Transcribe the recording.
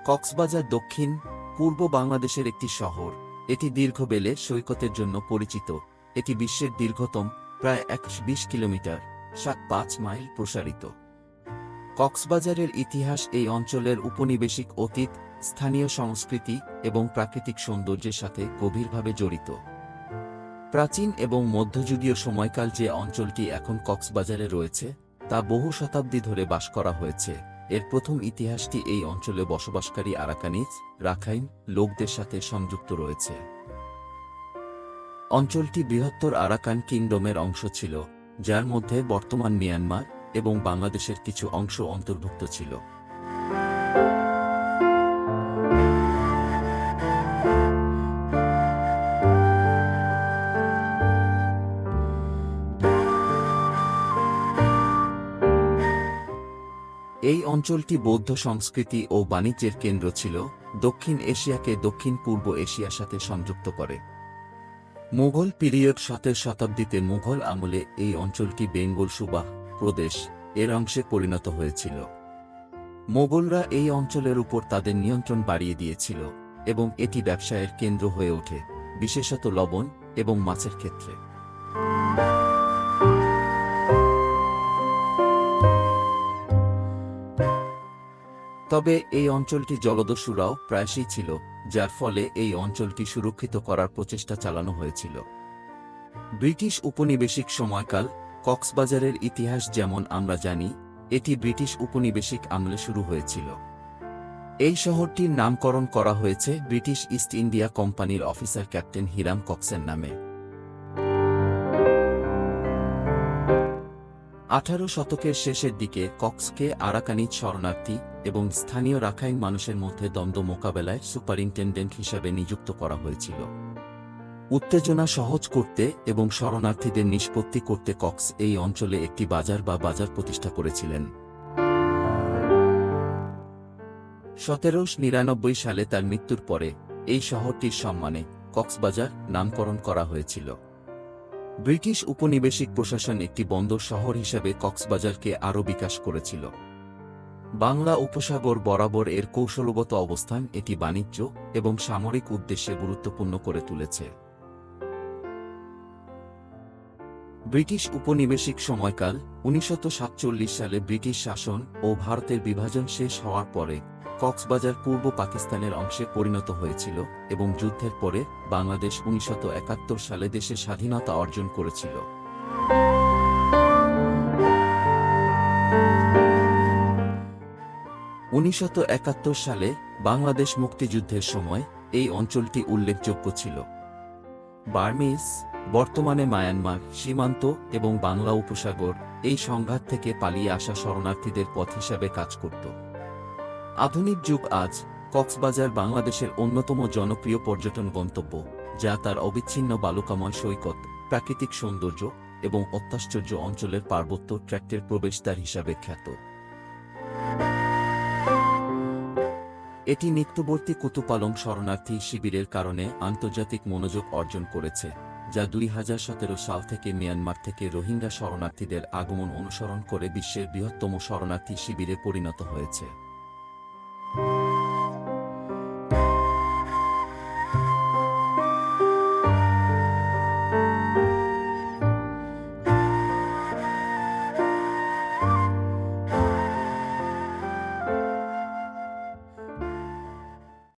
কক্সবাজার দক্ষিণ পূর্ব বাংলাদেশের একটি শহর। এটি দীর্ঘ বেলে সৈকতের জন্য পরিচিত। এটি বিশ্বের দীর্ঘতম, প্রায় 120 কিলোমিটার (5 মাইল) প্রসারিত। কক্সবাজারের ইতিহাস এই অঞ্চলের উপনিবেশিক অতীত, স্থানীয় সংস্কৃতি এবং প্রাকৃতিক সৌন্দর্যের সাথে গভীরভাবে জড়িত। প্রাচীন এবং মধ্যযুগীয় সময়কাল যে অঞ্চলটি এখন কক্সবাজারে রয়েছে, তা বহু শতাব্দী ধরে বাস করা হয়েছে। এর প্রথম ইতিহাসটি এই অঞ্চলে বসবাসকারী আরাকানিজ, রাখাইন লোকদের সাথে সংযুক্ত রয়েছে। অঞ্চলটি বৃহত্তর আরাকান কিংডমের অংশ ছিল, যার মধ্যে বর্তমান মিয়ানমার এবং বাংলাদেশের কিছু অংশ অন্তর্ভুক্ত ছিল। এই অঞ্চলটি বৌদ্ধ সংস্কৃতি ও বাণিজ্যের কেন্দ্র ছিল, দক্ষিণ এশিয়াকে দক্ষিণ পূর্ব এশিয়ার সাথে সংযুক্ত করে। মুঘল পিরিয়ড 17 শতাব্দীতে মুঘল আমলে এই অঞ্চলটি বেঙ্গল সুবাহ প্রদেশ এর অংশে পরিণত হয়েছিল। মোগলরা এই অঞ্চলের উপর তাদের নিয়ন্ত্রণ বাড়িয়ে দিয়েছিল এবং এটি ব্যবসায়ের কেন্দ্র হয়ে ওঠে, বিশেষত লবণ এবং মাছের ক্ষেত্রে। তবে এই অঞ্চলটি জলদস্যুরাও প্রায়শই ছিল, যার ফলে এই অঞ্চলটি সুরক্ষিত করার প্রচেষ্টা চালানো হয়েছিল। ব্রিটিশ উপনিবেশিক সময়কাল কক্সবাজারের ইতিহাস যেমন আমরা জানি, এটি ব্রিটিশ উপনিবেশিক আমলে শুরু হয়েছিল। এই শহরটির নামকরণ করা হয়েছে ব্রিটিশ ইস্ট ইন্ডিয়া কোম্পানির অফিসার ক্যাপ্টেন হিরাম কক্সের নামে। 18 শতকের শেষের দিকে কক্সকে আরাকানিজ শরণার্থী এবং স্থানীয় রাখাইন মানুষের মধ্যে দ্বন্দ্ব মোকাবেলায় সুপারিনটেনডেন্ট হিসাবে নিযুক্ত করা হয়েছিল। উত্তেজনা সহজ করতে এবং শরণার্থীদের নিষ্পত্তি করতে কক্স এই অঞ্চলে একটি বাজার বা বাজার প্রতিষ্ঠা করেছিলেন। 1799 সালে তার মৃত্যুর পরে এই শহরটির সম্মানে কক্সবাজার নামকরণ করা হয়েছিল। ব্রিটিশ উপনিবেশিক প্রশাসন একটি বন্দর শহর হিসেবে কক্সবাজারকে আরও বিকাশ করেছিল। বাংলা উপসাগর বরাবর এর কৌশলগত অবস্থান এটি বাণিজ্য এবং সামরিক উদ্দেশ্যে গুরুত্বপূর্ণ করে তুলেছে। ব্রিটিশ উপনিবেশিক সময়কাল 1947 সালে ব্রিটিশ শাসন ও ভারতের বিভাজন শেষ হওয়ার পরে কক্সবাজার পূর্ব পাকিস্তানের অংশে পরিণত হয়েছিল এবং যুদ্ধের পরে বাংলাদেশ 1971 সালে দেশের স্বাধীনতা অর্জন করেছিল। 1971 সালে বাংলাদেশ মুক্তিযুদ্ধের সময় এই অঞ্চলটি উল্লেখযোগ্য ছিল। বার্মিজ, বর্তমানে মায়ানমার সীমান্ত এবং বাংলা উপসাগর এই সংঘাত থেকে পালিয়ে আসা শরণার্থীদের পথ হিসাবে কাজ করত। আধুনিক যুগ আজ কক্সবাজার বাংলাদেশের অন্যতম জনপ্রিয় পর্যটন গন্তব্য, যা তার অবিচ্ছিন্ন বালুকাময় সৈকত, প্রাকৃতিক সৌন্দর্য এবং অত্যাশ্চর্য অঞ্চলের পার্বত্য ট্র্যাক্টের প্রবেশদ্বার হিসাবে খ্যাত। এটি নিত্যবর্তী কুতুপালং শরণার্থী শিবিরের কারণে আন্তর্জাতিক মনোযোগ অর্জন করেছে, যা 2017 সাল থেকে মিয়ানমার থেকে রোহিঙ্গা শরণার্থীদের আগমন অনুসরণ করে বিশ্বের বৃহত্তম শরণার্থী শিবিরে পরিণত হয়েছে।